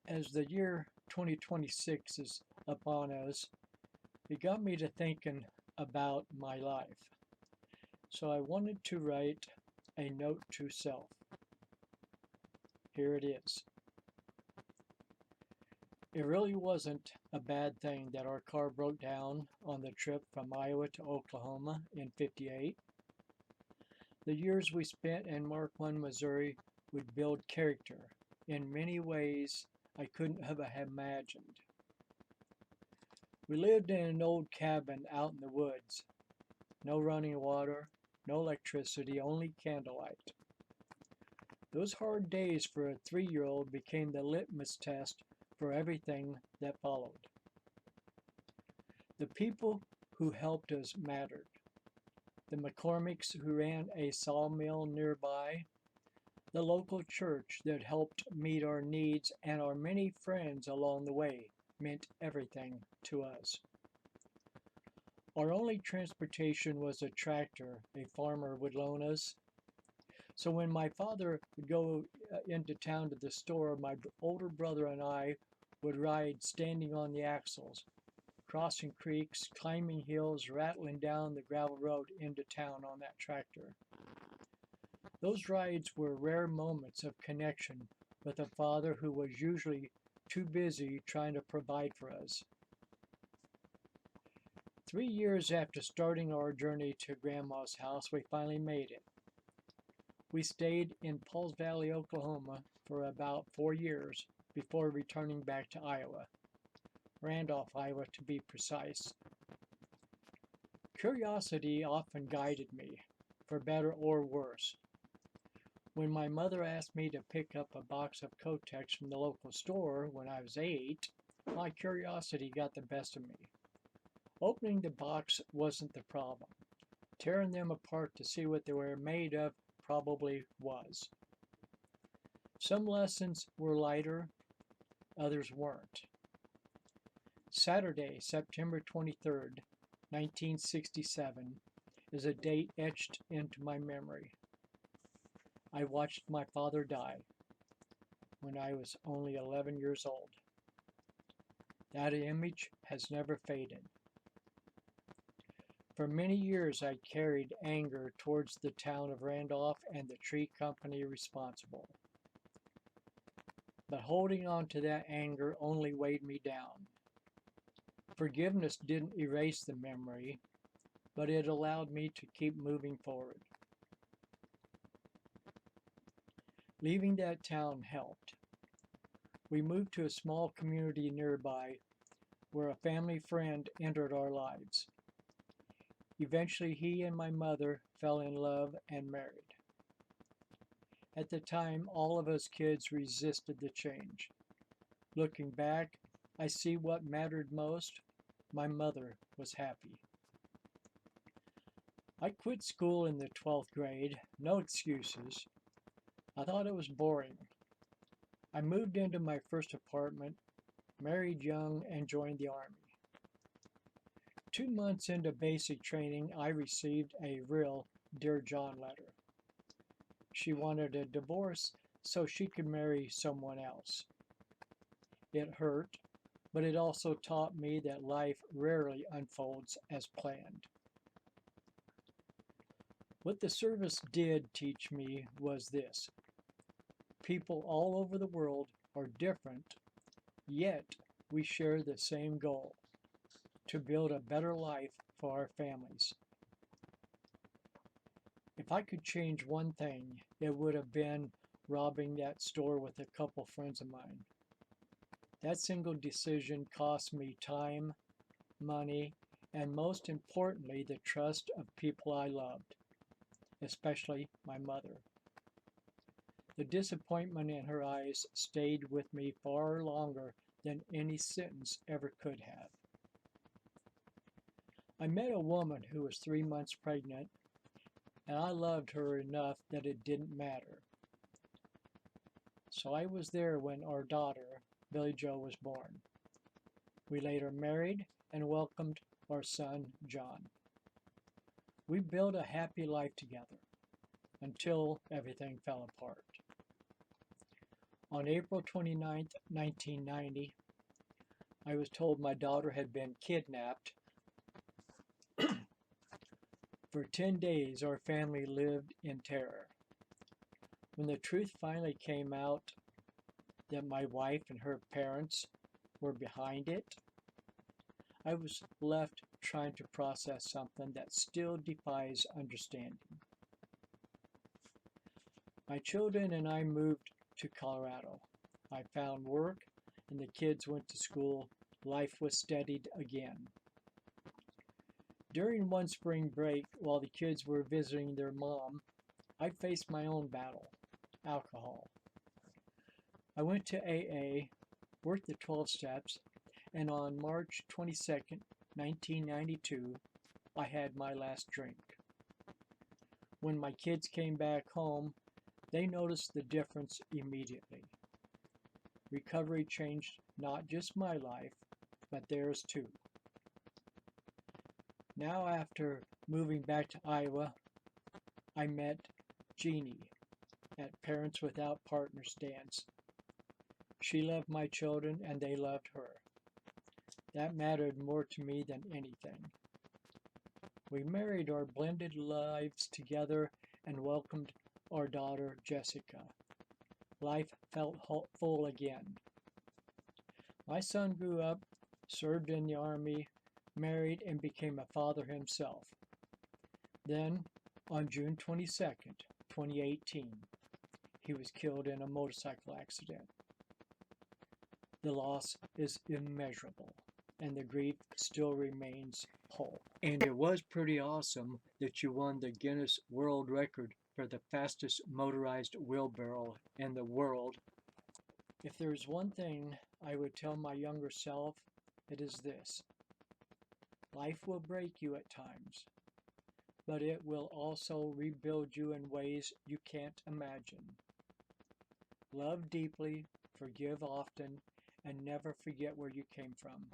As the year 2026 is upon us, it got me to thinking about my life. So I wanted to write a note to self. Here it is. It really wasn't a bad thing that our car broke down on the trip from Iowa to Oklahoma in '58. The years we spent in Mark I, Missouri would build character in many ways I couldn't have imagined. We lived in an old cabin out in the woods. No running water, no electricity, only candlelight. Those hard days for a 3-year-old became the litmus test for everything that followed. The people who helped us mattered. The McCormicks who ran a sawmill nearby, the local church that helped meet our needs, and our many friends along the way meant everything to us. Our only transportation was a tractor a farmer would loan us. So when my father would go into town to the store, my older brother and I would ride standing on the axles, crossing creeks, climbing hills, rattling down the gravel road into town on that tractor. Those rides were rare moments of connection with a father who was usually too busy trying to provide for us. 3 years after starting our journey to Grandma's house, we finally made it. We stayed in Pauls Valley, Oklahoma for about 4 years before returning back to Iowa, Randolph, Iowa to be precise. Curiosity often guided me, for better or worse. When my mother asked me to pick up a box of Kotex from the local store when I was 8, my curiosity got the best of me. Opening the box wasn't the problem. Tearing them apart to see what they were made of probably was. Some lessons were lighter, others weren't. Saturday, September 23rd, 1967, is a date etched into my memory. I watched my father die when I was only 11 years old. That image has never faded. For many years I carried anger towards the town of Randolph and the tree company responsible. But holding on to that anger only weighed me down. Forgiveness didn't erase the memory, but it allowed me to keep moving forward. Leaving that town helped. We moved to a small community nearby where a family friend entered our lives. Eventually, he and my mother fell in love and married. At the time, all of us kids resisted the change. Looking back, I see what mattered most. My mother was happy. I quit school in the 12th grade, no excuses. I thought it was boring. I moved into my first apartment, married young, and joined the Army. 2 months into basic training, I received a real Dear John letter. She wanted a divorce so she could marry someone else. It hurt, but it also taught me that life rarely unfolds as planned. What the service did teach me was this: people all over the world are different, yet we share the same goal: to build a better life for our families. If I could change one thing, it would have been robbing that store with a couple friends of mine. That single decision cost me time, money, and most importantly, the trust of people I loved, especially my mother. The disappointment in her eyes stayed with me far longer than any sentence ever could have. I met a woman who was 3 months pregnant, and I loved her enough that it didn't matter. So I was there when our daughter, Billy Joe, was born. We later married and welcomed our son, John. We built a happy life together until everything fell apart. On April 29th, 1990, I was told my daughter had been kidnapped. For 10 days, our family lived in terror. When the truth finally came out that my wife and her parents were behind it, I was left trying to process something that still defies understanding. My children and I moved to Colorado. I found work and the kids went to school. Life was steadied again. During one spring break, while the kids were visiting their mom, I faced my own battle, alcohol. I went to AA, worked the 12 steps, and on March 22nd, 1992, I had my last drink. When my kids came back home, they noticed the difference immediately. Recovery changed not just my life, but theirs too. Now, after moving back to Iowa, I met Jeannie at Parents Without Partners dance. She loved my children and they loved her. That mattered more to me than anything. We married our blended lives together and welcomed our daughter, Jessica. Life felt full again. My son grew up, served in the Army, married, and became a father himself. Then, on June 22nd, 2018, he was killed in a motorcycle accident. The loss is immeasurable, and the grief still remains whole. And it was pretty awesome that you won the Guinness World Record for the fastest motorized wheelbarrow in the world. If there's one thing I would tell my younger self, it is this. Life will break you at times, but it will also rebuild you in ways you can't imagine. Love deeply, forgive often, and never forget where you came from.